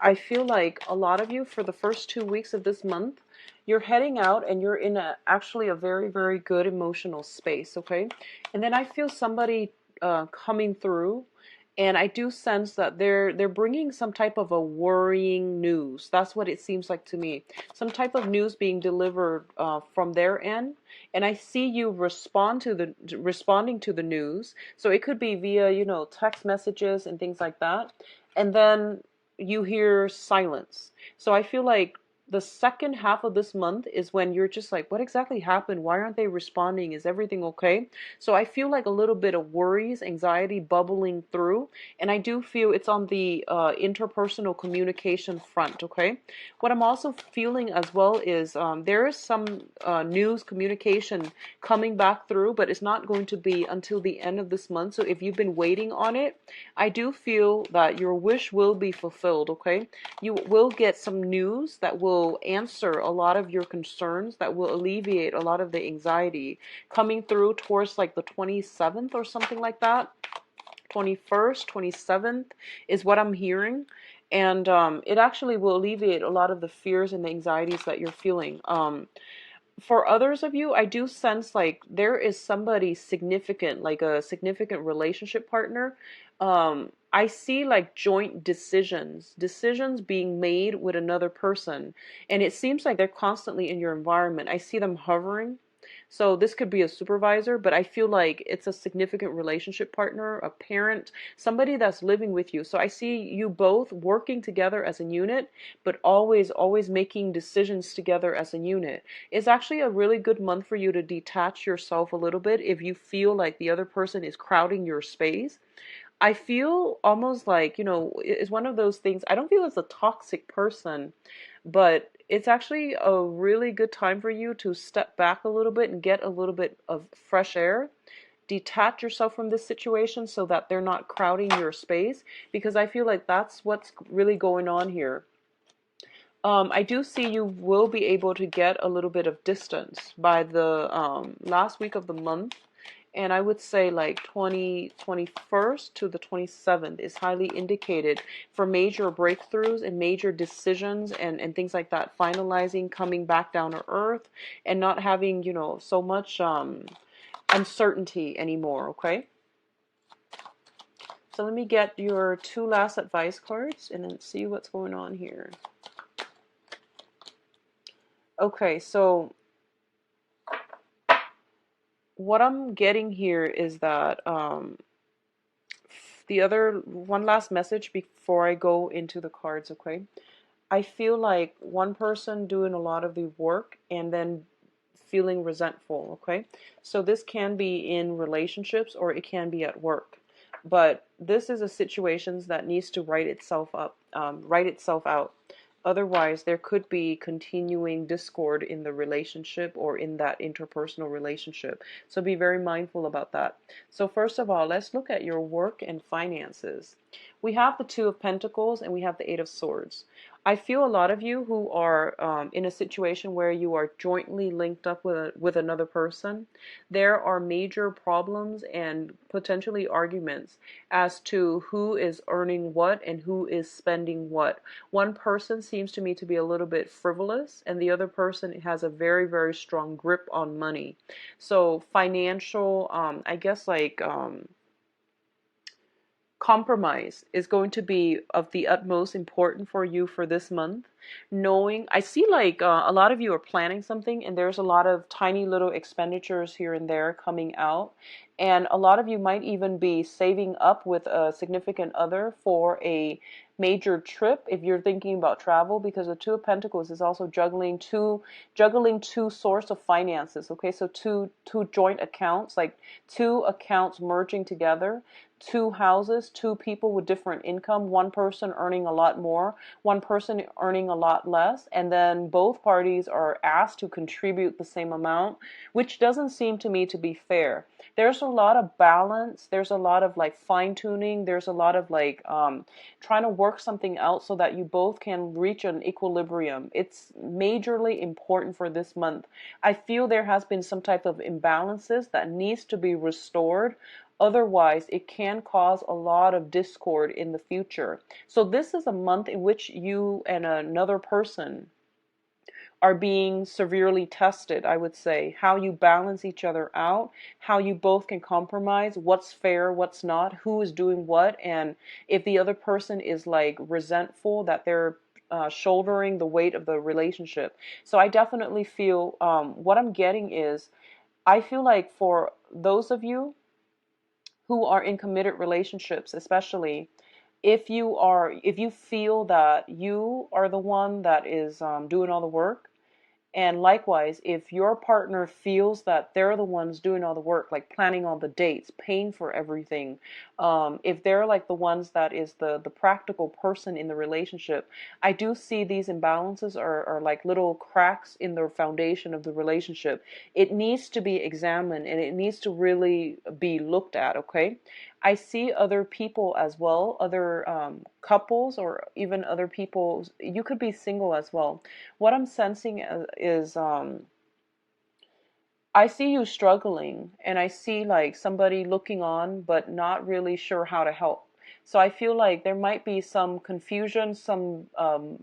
I feel like a lot of you for the first 2 weeks of this month, you're heading out and you're in actually a very, very good emotional space, okay? And then I feel somebody coming through, and I do sense that they're bringing some type of a worrying news. That's what it seems like to me. Some type of news being delivered from their end, and I see you responding to the news. So it could be via, text messages and things like that. And then you hear silence. So I feel like the second half of this month is when you're just like, what exactly happened? Why aren't they responding? Is everything okay? So I feel like a little bit of worries, anxiety bubbling through. And I do feel it's on the interpersonal communication front, okay? What I'm also feeling as well is there is some news communication coming back through, but it's not going to be until the end of this month. So if you've been waiting on it, I do feel that your wish will be fulfilled, okay? You will get some news that will answer a lot of your concerns, that will alleviate a lot of the anxiety coming through towards like the 27th or something like that. 21st, 27th is what I'm hearing. And it actually will alleviate a lot of the fears and the anxieties that you're feeling. For others of you, I do sense like there is somebody significant, like a significant relationship partner. I see like joint decisions being made with another person, and it seems like they're constantly in your environment. I see them hovering. So this could be a supervisor, but I feel like it's a significant relationship partner, a parent, somebody that's living with you. So I see you both working together as a unit, but always making decisions together as a unit. It's actually a really good month for you to detach yourself a little bit if you feel like the other person is crowding your space. I feel almost like, it's one of those things. I don't feel it's a toxic person, but it's actually a really good time for you to step back a little bit and get a little bit of fresh air. Detach yourself from this situation so that they're not crowding your space, because I feel like that's what's really going on here. I do see you will be able to get a little bit of distance by the last week of the month. And I would say like 21st to the 27th is highly indicated for major breakthroughs and major decisions and things like that. Finalizing, coming back down to earth, and not having, so much uncertainty anymore, okay? So let me get your two last advice cards and then see what's going on here. Okay, so what I'm getting here is that the other one last message before I go into the cards, okay? I feel like one person doing a lot of the work and then feeling resentful, okay? So this can be in relationships or it can be at work. But this is a situation that needs to write itself out. Otherwise, there could be continuing discord in the relationship or in that interpersonal relationship. So be very mindful about that. So first of all, let's look at your work and finances. We have the Two of Pentacles and we have the Eight of Swords. I feel a lot of you who are in a situation where you are jointly linked up with another person, there are major problems and potentially arguments as to who is earning what and who is spending what. One person seems to me to be a little bit frivolous, and the other person has a very, very strong grip on money. So financial, I guess like compromise is going to be of the utmost important for you for this month. Knowing, I see like a lot of you are planning something and there's a lot of tiny little expenditures here and there coming out. And a lot of you might even be saving up with a significant other for a major trip if you're thinking about travel, because the Two of Pentacles is also juggling two source of finances. Okay, so two joint accounts, like two accounts merging together, two houses, two people with different income, one person earning a lot more, one person earning a lot less, and then both parties are asked to contribute the same amount, which doesn't seem to me to be fair. There's a lot of balance, there's a lot of like fine tuning, there's a lot of like trying to work something out so that you both can reach an equilibrium. It's majorly important for this month. I feel there has been some type of imbalances that needs to be restored Otherwise, it can cause a lot of discord in the future. So this is a month in which you and another person are being severely tested, I would say. How you balance each other out, how you both can compromise, what's fair, what's not, who is doing what, and if the other person is like resentful that they're shouldering the weight of the relationship. So I definitely feel what I'm getting is I feel like for those of you who are in committed relationships, especially if you feel that you are the one that is doing all the work, and likewise, if your partner feels that they're the ones doing all the work, like planning all the dates, paying for everything, if they're like the ones that is the practical person in the relationship, I do see these imbalances are like little cracks in the foundation of the relationship. It needs to be examined and it needs to really be looked at, okay? I see other people as well, other couples, or even other people. You could be single as well. What I'm sensing is I see you struggling, and I see like somebody looking on but not really sure how to help. So I feel like there might be some confusion, some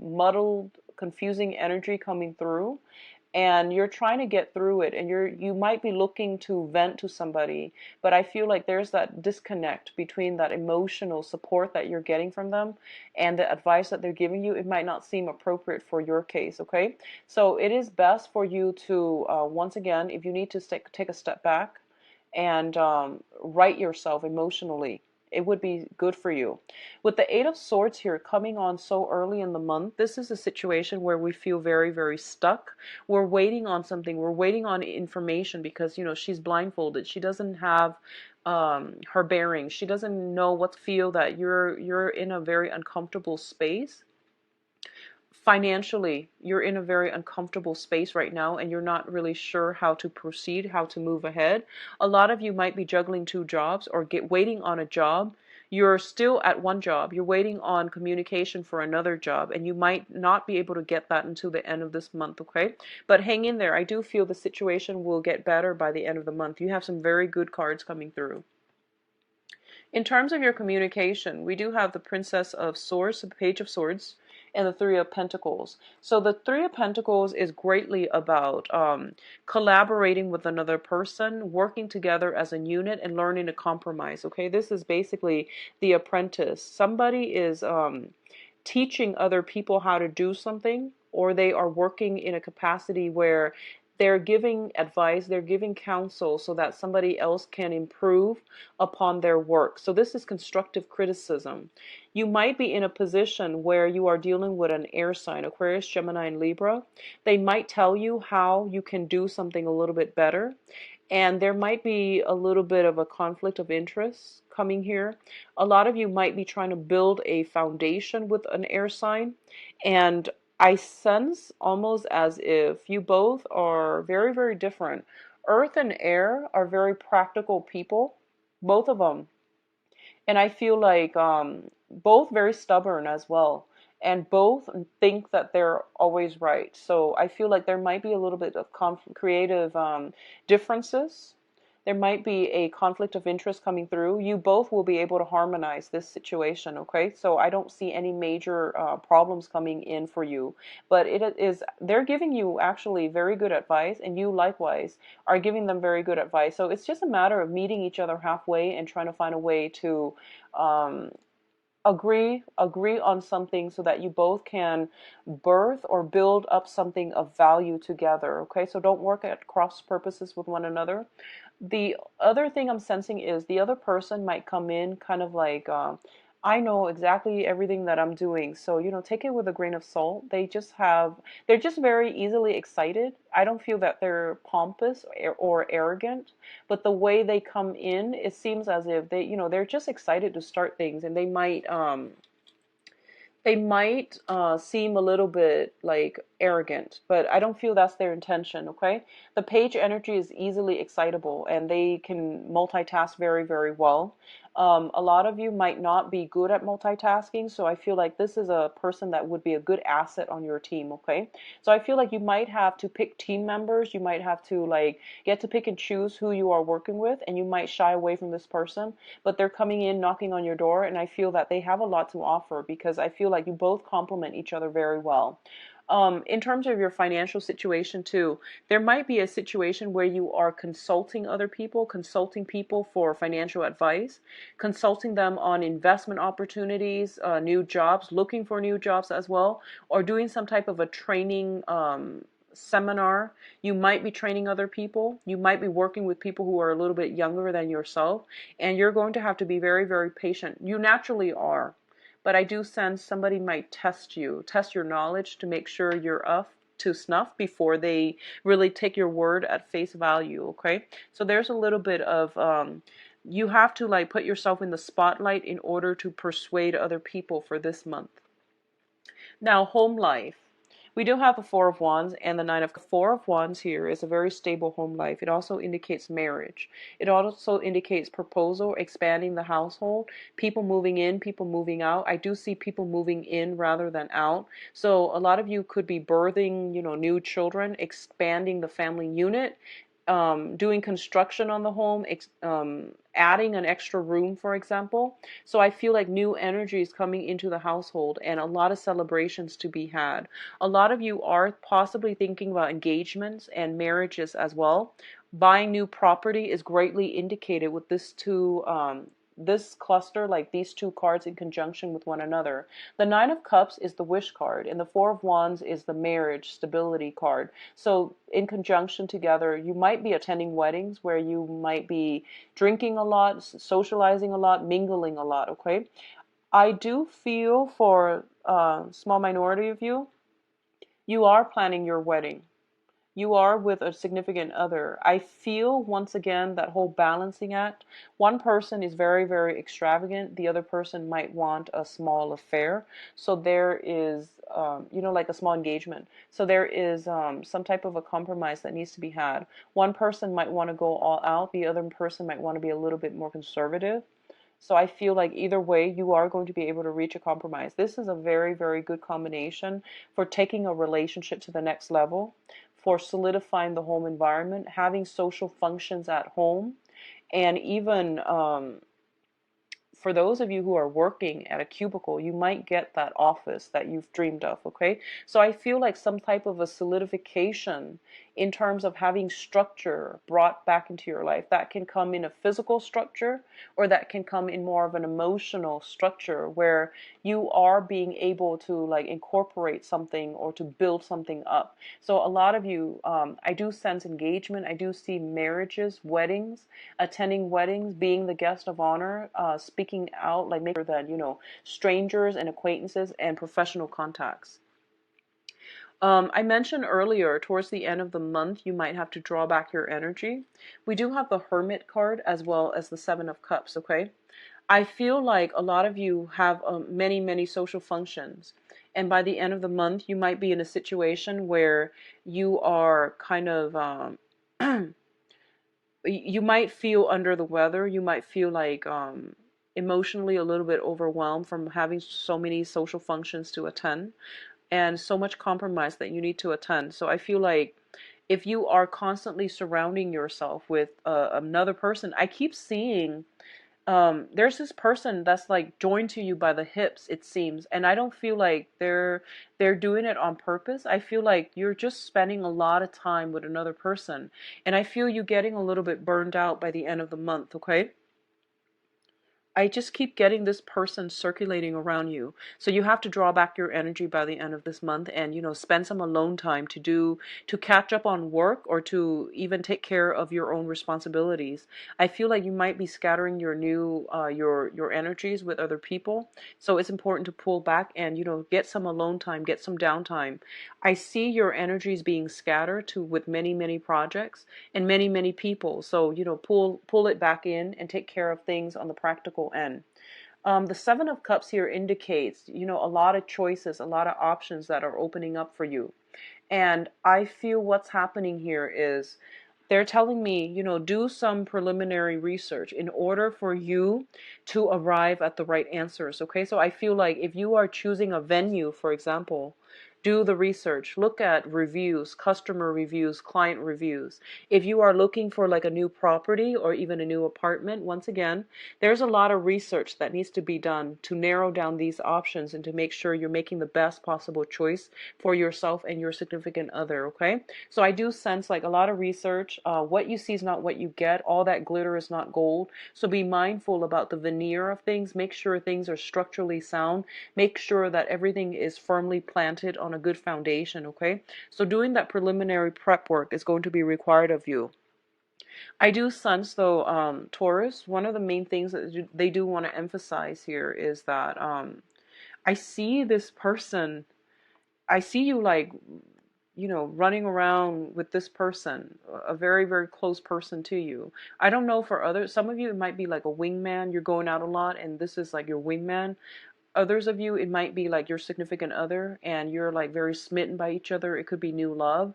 muddled, confusing energy coming through, and you're trying to get through it, and you might be looking to vent to somebody, but I feel like there's that disconnect between that emotional support that you're getting from them and the advice that they're giving you. It might not seem appropriate for your case, okay? So it is best for you to once again, if you need to take a step back and right yourself emotionally, it would be good for you. With the Eight of Swords here coming on so early in the month, this is a situation where we feel very, very stuck. We're waiting on something. We're waiting on information because, you know, she's blindfolded. She doesn't have her bearings. She doesn't know what to feel, that you're in a very uncomfortable space. Financially, you're in a very uncomfortable space right now and you're not really sure how to proceed, how to move ahead. A lot of you might be juggling two jobs or waiting on a job. You're still at one job. You're waiting on communication for another job, and you might not be able to get that until the end of this month, okay? But hang in there. I do feel the situation will get better by the end of the month. You have some very good cards coming through. In terms of your communication, we do have the Princess of Swords, the Page of Swords, and the Three of Pentacles. So the Three of Pentacles is greatly about collaborating with another person, working together as a unit, and learning to compromise. Okay, this is basically the apprentice. Somebody is teaching other people how to do something, or they are working in a capacity where they're giving advice, they're giving counsel so that somebody else can improve upon their work. So this is constructive criticism. You might be in a position where you are dealing with an air sign, Aquarius, Gemini, and Libra. They might tell you how you can do something a little bit better. And there might be a little bit of a conflict of interest coming here. A lot of you might be trying to build a foundation with an air sign. And I sense almost as if you both are very, very different. Earth and air are very practical people, both of them. And I feel like both very stubborn as well. And both think that they're always right. So I feel like there might be a little bit of creative differences. There might be a conflict of interest coming through. You both will be able to harmonize this situation, okay? So I don't see any major problems coming in for you. But they're giving you actually very good advice, and you likewise are giving them very good advice. So it's just a matter of meeting each other halfway and trying to find a way to um, agree on something so that you both can birth or build up something of value together. Okay, so don't work at cross purposes with one another. The other thing I'm sensing is the other person might come in kind of like I know exactly everything that I'm doing, so you know, take it with a grain of salt. They're just very easily excited. I don't feel that they're pompous or arrogant, but the way they come in, it seems as if they, you know, they're just excited to start things, and they might seem a little bit like arrogant, but I don't feel that's their intention, okay? The page energy is easily excitable and they can multitask very, very well. A lot of you might not be good at multitasking, so I feel like this is a person that would be a good asset on your team, okay? So I feel like you might have to pick team members, you might have to like get to pick and choose who you are working with, and you might shy away from this person, but they're coming in, knocking on your door, and I feel that they have a lot to offer because I feel like you both complement each other very well. In terms of your financial situation too, there might be a situation where you are consulting people for financial advice, consulting them on investment opportunities, new jobs, looking for new jobs as well, or doing some type of a training seminar. You might be training other people. You might be working with people who are a little bit younger than yourself, and you're going to have to be very, very patient. You naturally are. But I do sense somebody might test your knowledge to make sure you're up to snuff before they really take your word at face value, okay? So there's a little bit of, you have to like put yourself in the spotlight in order to persuade other people for this month. Now, home life. We do have the Four of Wands and the Nine of Four of Wands here is a very stable home life. It also indicates marriage. It also indicates proposal, expanding the household, people moving in, people moving out. I do see people moving in rather than out. So a lot of you could be birthing, new children, expanding the family unit, doing construction on the home, adding an extra room, for example. So I feel like new energy is coming into the household and a lot of celebrations to be had. A lot of you are possibly thinking about engagements and marriages as well. Buying new property is greatly indicated with this cluster, like these two cards in conjunction with one another. The Nine of Cups is the wish card, and the Four of Wands is the marriage stability card. So in conjunction together, you might be attending weddings where you might be drinking a lot, socializing a lot, mingling a lot, okay? I do feel for a small minority of you, you are planning your wedding. You are with a significant other. I feel once again that whole balancing act. One person is very, very extravagant. The other person might want a small affair. So there is, like a small engagement. So there is some type of a compromise that needs to be had. One person might want to go all out. The other person might want to be a little bit more conservative. So I feel like either way, you are going to be able to reach a compromise. This is a very, very good combination for taking a relationship to the next level, for solidifying the home environment, having social functions at home, and even for those of you who are working at a cubicle, you might get that office that you've dreamed of, okay? So I feel like some type of a solidification in terms of having structure brought back into your life. That can come in a physical structure, or that can come in more of an emotional structure where you are being able to like incorporate something or to build something up. So a lot of you, I do sense engagement. I do see marriages, weddings, attending weddings, being the guest of honor, speaking out, like making sure that, strangers and acquaintances and professional contacts. I mentioned earlier, towards the end of the month, you might have to draw back your energy. We do have the Hermit card as well as the Seven of Cups, okay? I feel like a lot of you have many, many social functions. And by the end of the month, you might be in a situation where you are kind of, you might feel under the weather. You might feel like emotionally a little bit overwhelmed from having so many social functions to attend and so much compromise that you need to attend. So I feel like if you are constantly surrounding yourself with another person, I keep seeing there's this person that's like joined to you by the hips, it seems, and I don't feel like they're doing it on purpose. I feel like you're just spending a lot of time with another person, and I feel you getting a little bit burned out by the end of the month, okay? I just keep getting this person circulating around you. So you have to draw back your energy by the end of this month and, spend some alone time to catch up on work or to even take care of your own responsibilities. I feel like you might be scattering your energies with other people. So it's important to pull back and, get some alone time, get some downtime. I see your energies being scattered with many, many projects and many, many people. So, pull it back in and take care of things on the practical end. The Seven of Cups here indicates, a lot of choices, a lot of options that are opening up for you. And I feel what's happening here is they're telling me, do some preliminary research in order for you to arrive at the right answers. Okay, so I feel like if you are choosing a venue, for example, do the research, look at reviews, customer reviews, client reviews. If you are looking for like a new property or even a new apartment, once again, there's a lot of research that needs to be done to narrow down these options and to make sure you're making the best possible choice for yourself and your significant other. Okay, so I do sense like a lot of research. What you see is not what you get. All that glitter is not gold. So be mindful about the veneer of things. Make sure things are structurally sound. Make sure that everything is firmly planted on a good foundation. Okay, so doing that preliminary prep work is going to be required of you. I do sense though, Taurus, one of the main things that they do want to emphasize here is that I see this person, I see you like, running around with this person, a very, very close person to you. I don't know for others. Some of you, it might be like a wingman. You're going out a lot and this is like your wingman. Others of you, it might be like your significant other and you're like very smitten by each other. It could be new love.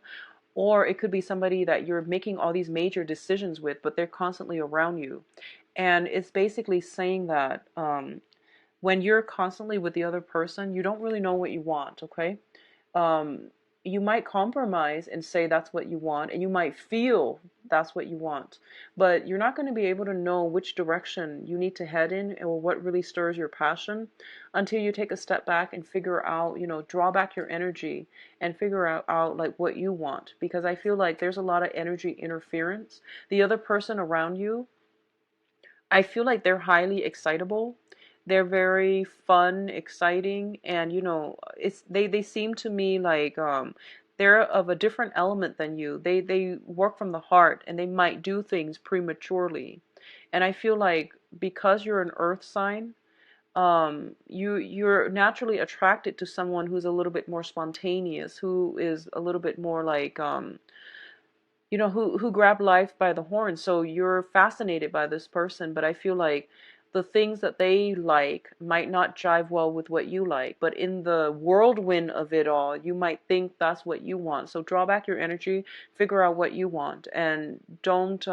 Or it could be somebody that you're making all these major decisions with, but they're constantly around you. And it's basically saying that when you're constantly with the other person, you don't really know what you want, okay? Um, you might compromise and say that's what you want, and you might feel that's what you want, but you're not going to be able to know which direction you need to head in or what really stirs your passion until you take a step back and figure out, draw back your energy and figure out like what you want. Because I feel like there's a lot of energy interference. The other person around you, I feel like they're highly excitable. They're very fun, exciting, and it's they seem to me like they're of a different element than you. They work from the heart and they might do things prematurely. And I feel like because you're an earth sign, you're naturally attracted to someone who's a little bit more spontaneous, who is a little bit more like who grab life by the horn. So you're fascinated by this person, but I feel like the things that they like might not jive well with what you like. But in the whirlwind of it all, you might think that's what you want. So draw back your energy, figure out what you want, and don't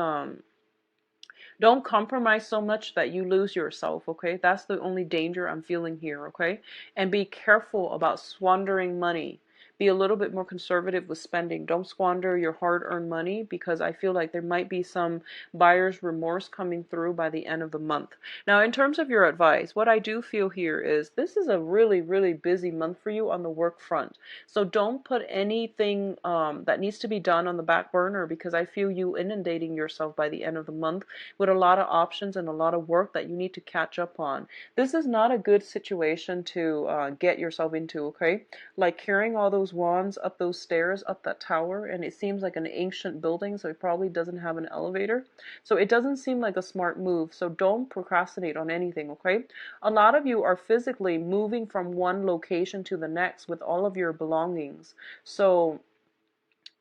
compromise so much that you lose yourself, okay? That's the only danger I'm feeling here, okay? And be careful about squandering money. Be a little bit more conservative with spending. Don't squander your hard-earned money because I feel like there might be some buyer's remorse coming through by the end of the month. Now, in terms of your advice, what I do feel here is this is a really, really busy month for you on the work front. So don't put anything that needs to be done on the back burner because I feel you inundating yourself by the end of the month with a lot of options and a lot of work that you need to catch up on. This is not a good situation to get yourself into, okay? Like carrying all those wands up those stairs, up that tower, and it seems like an ancient building, so it probably doesn't have an elevator. So it doesn't seem like a smart move, so don't procrastinate on anything, okay? A lot of you are physically moving from one location to the next with all of your belongings. So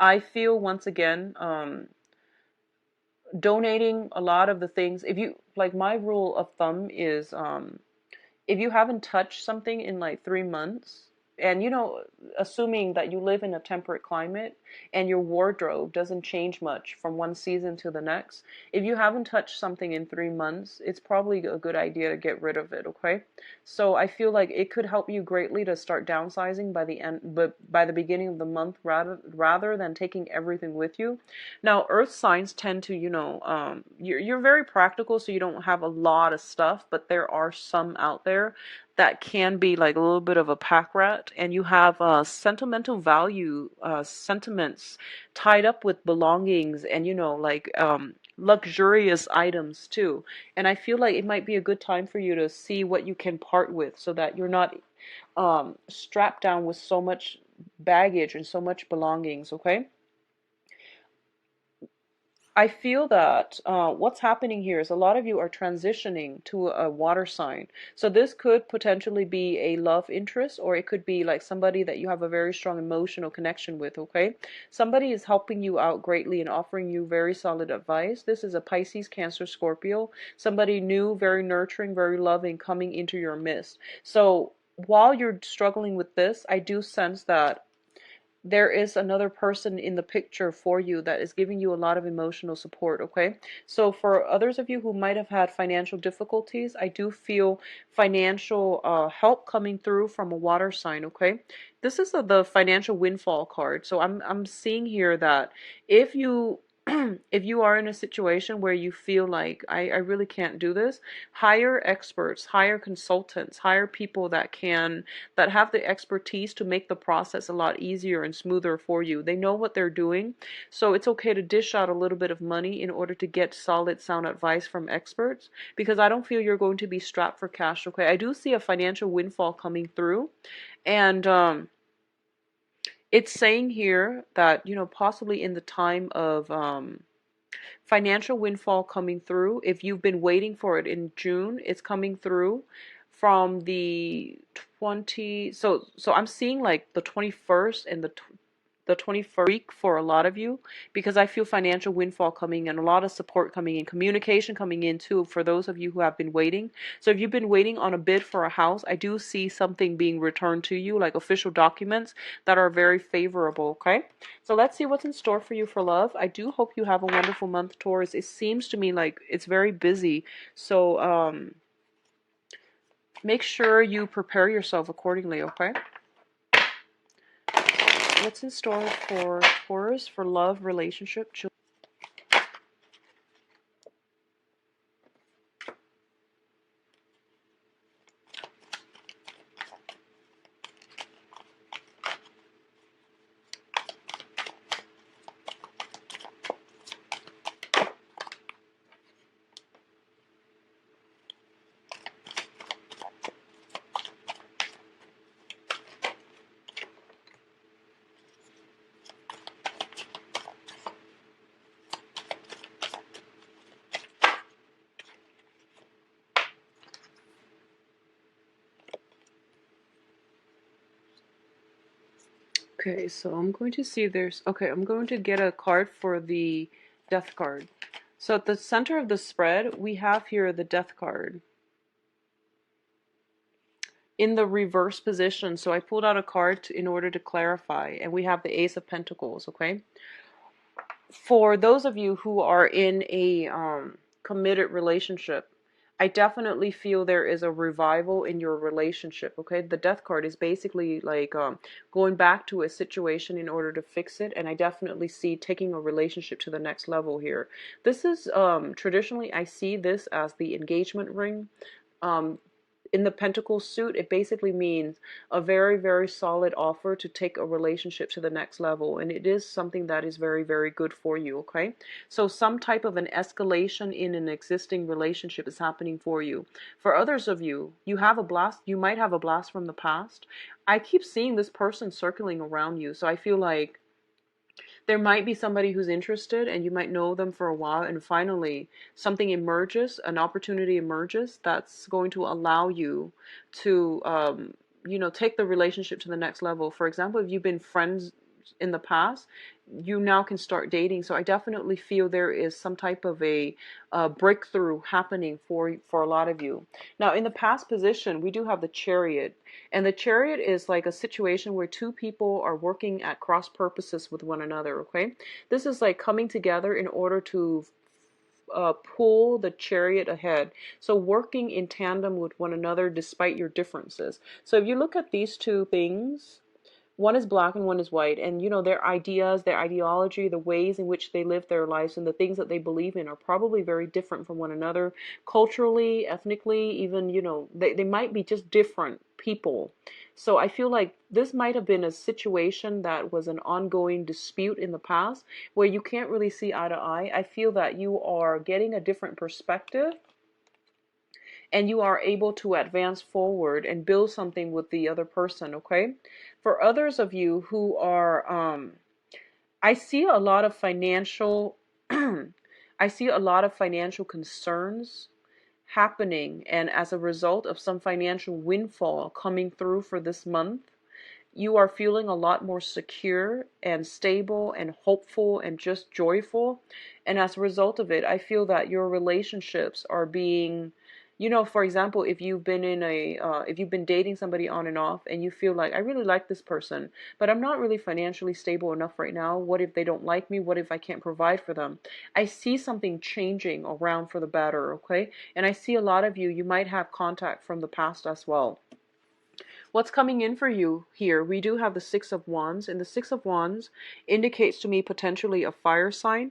I feel once again, donating a lot of the things, if you like, my rule of thumb is if you haven't touched something in like 3 months, and assuming that you live in a temperate climate and your wardrobe doesn't change much from one season to the next, if you haven't touched something in 3 months, it's probably a good idea to get rid of it, okay? So I feel like it could help you greatly to start downsizing by the end, but by the beginning of the month, rather than taking everything with you. Now, earth signs tend to, you're very practical, so you don't have a lot of stuff, but there are some out there that can be like a little bit of a pack rat, and you have sentimental value, sentiments tied up with belongings and, like luxurious items too. And I feel like it might be a good time for you to see what you can part with so that you're not strapped down with so much baggage and so much belongings, okay? I feel that what's happening here is a lot of you are transitioning to a water sign. So this could potentially be a love interest, or it could be like somebody that you have a very strong emotional connection with, okay? Somebody is helping you out greatly and offering you very solid advice. This is a Pisces, Cancer, Scorpio. Somebody new, very nurturing, very loving coming into your midst. So while you're struggling with this, I do sense that there is another person in the picture for you that is giving you a lot of emotional support, okay? So for others of you who might have had financial difficulties, I do feel financial help coming through from a water sign, okay? This is the financial windfall card. So I'm seeing here that if you if you are in a situation where you feel like I really can't do this, hire experts, hire consultants, hire people that have the expertise to make the process a lot easier and smoother for you. They know what they're doing, so it's okay to dish out a little bit of money in order to get solid, sound advice from experts, because I don't feel you're going to be strapped for cash, okay? I do see a financial windfall coming through, and it's saying here that, possibly in the time of financial windfall coming through. If you've been waiting for it in June, it's coming through from the 20. So I'm seeing like the 21st and the 21st week for a lot of you, because I feel financial windfall coming in, a lot of support coming in, communication coming in too for those of you who have been waiting. So if you've been waiting on a bid for a house, I do see something being returned to you, like official documents that are very favorable, okay? So let's see what's in store for you for love. I do hope you have a wonderful month, Taurus. It seems to me like it's very busy. So make sure you prepare yourself accordingly, okay? What's in store for Taurus for love, relationship, children? Okay, so I'm going to see okay, I'm going to get a card for the death card. So at the center of the spread, we have here the death card in the reverse position. So I pulled out a card in order to clarify, and we have the Ace of Pentacles, okay? For those of you who are in a committed relationship, I definitely feel there is a revival in your relationship, okay? The death card is basically like going back to a situation in order to fix it, and I definitely see taking a relationship to the next level here. This is traditionally, I see this as the engagement ring. Um, in the Pentacle suit, it basically means a very, very solid offer to take a relationship to the next level. And it is something that is very, very good for you, okay? So some type of an escalation in an existing relationship is happening for you. For others of you, you might have a blast from the past. I keep seeing this person circling around you. So I feel like there might be somebody who's interested and you might know them for a while, and finally something emerges, an opportunity emerges that's going to allow you to take the relationship to the next level. For example, if you've been friends in the past, you now can start dating. So I definitely feel there is some type of a breakthrough happening for a lot of you. Now, in the past position, we do have the Chariot, and the Chariot is like a situation where two people are working at cross purposes with one another. Okay, this is like coming together in order to pull the chariot ahead. So working in tandem with one another despite your differences. So if you look at these two things, one is black and one is white, and their ideas, their ideology, the ways in which they live their lives and the things that they believe in are probably very different from one another, culturally, ethnically, even they might be just different people. So I feel like this might have been a situation that was an ongoing dispute in the past where you can't really see eye to eye. I feel that you are getting a different perspective and you are able to advance forward and build something with the other person, okay? For others of you who are, I see a lot of financial I see a lot of financial concerns happening, and as a result of some financial windfall coming through for this month, you are feeling a lot more secure and stable and hopeful and just joyful. And as a result of it, I feel that your relationships are being, for example, if you've been dating somebody on and off and you feel like, I really like this person, but I'm not really financially stable enough right now. What if they don't like me? What if I can't provide for them? I see something changing around for the better, okay? And I see a lot of you might have contact from the past as well. What's coming in for you here? We do have the Six of Wands, and the Six of Wands indicates to me potentially a fire sign.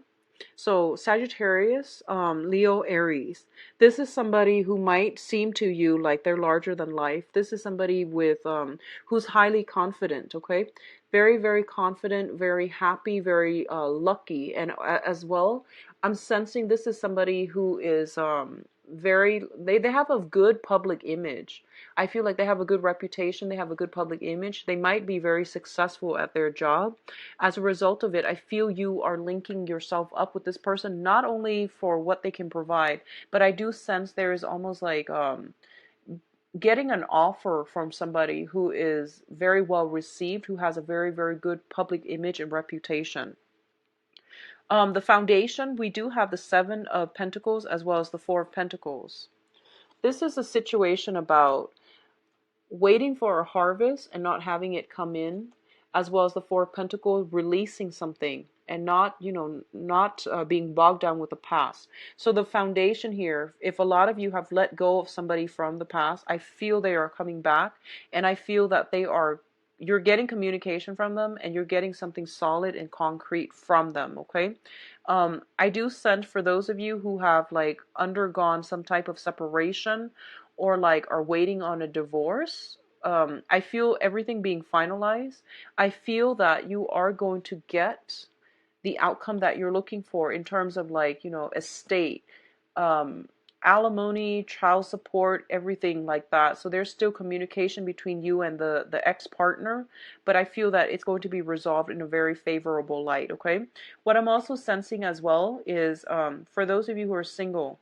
So Sagittarius, Leo, Aries. This is somebody who might seem to you like they're larger than life. This is somebody with who's highly confident, okay? Very, very confident, very happy, very lucky. And as well, I'm sensing this is somebody who is they have a good public image. I feel like they have a good reputation, they have a good public image. They might be very successful at their job. As a result of it, I feel you are linking yourself up with this person, not only for what they can provide, but I do sense there is almost like getting an offer from somebody who is very well received, who has a very, very good public image and reputation. The foundation, we do have the Seven of Pentacles as well as the Four of Pentacles. This is a situation about waiting for a harvest and not having it come in, as well as the Four of Pentacles releasing something and not being bogged down with the past. So the foundation here, if a lot of you have let go of somebody from the past, I feel they are coming back, and I feel that you're getting communication from them, and you're getting something solid and concrete from them, okay? I do sense for those of you who have like undergone some type of separation or like are waiting on a divorce, I feel everything being finalized. I feel that you are going to get the outcome that you're looking for in terms of like, estate, um, alimony, child support, everything like that. So there's still communication between you and the ex-partner, but I feel that it's going to be resolved in a very favorable light, okay? What I'm also sensing as well is for those of you who are single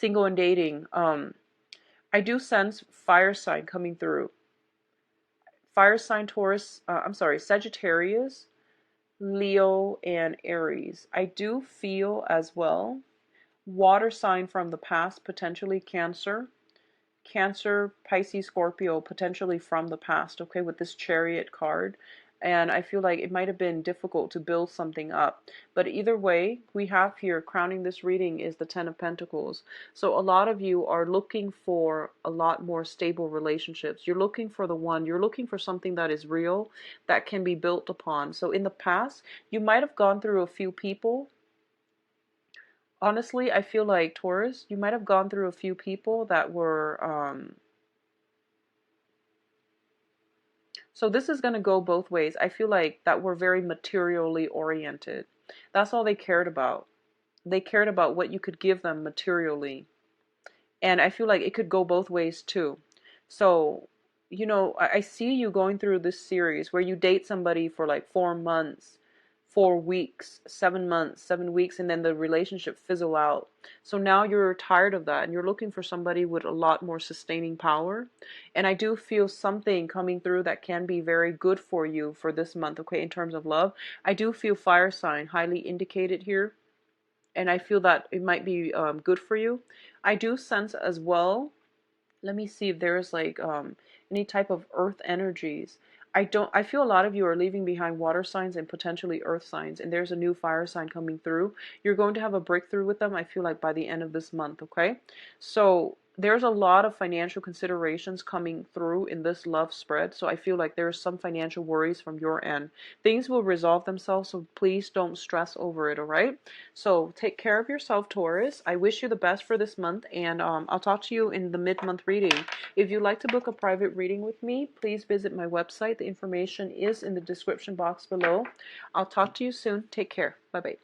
and dating, I do sense fire sign coming through. Fire sign Taurus, Sagittarius, Leo, and Aries. I do feel as well water sign from the past, potentially Cancer, Pisces, Scorpio, potentially from the past, okay, with this Chariot card. And I feel like it might have been difficult to build something up. But either way, we have here, crowning this reading, is the Ten of Pentacles. So a lot of you are looking for a lot more stable relationships. You're looking for the one. You're looking for something that is real, that can be built upon. So in the past, you might have gone through a few people. Honestly, I feel like, Taurus, you might have gone through a few people that were... So this is going to go both ways. I feel like that we're very materially oriented. That's all they cared about. They cared about what you could give them materially. And I feel like it could go both ways too. So, I see you going through this series where you date somebody for like 4 months, 4 weeks, 7 months, 7 weeks, and then the relationship fizzle out. So now you're tired of that and you're looking for somebody with a lot more sustaining power. And I do feel something coming through that can be very good for you for this month, okay, in terms of love. I do feel fire sign highly indicated here. And I feel that it might be good for you. I do sense as well, let me see if there's like any type of earth energies. I feel a lot of you are leaving behind water signs and potentially earth signs, and there's a new fire sign coming through. You're going to have a breakthrough with them, I feel like, by the end of this month, okay? So there's a lot of financial considerations coming through in this love spread, so I feel like there's some financial worries from your end. Things will resolve themselves, so please don't stress over it, all right? So take care of yourself, Taurus. I wish you the best for this month, and I'll talk to you in the mid-month reading. If you'd like to book a private reading with me, please visit my website. The information is in the description box below. I'll talk to you soon. Take care. Bye-bye.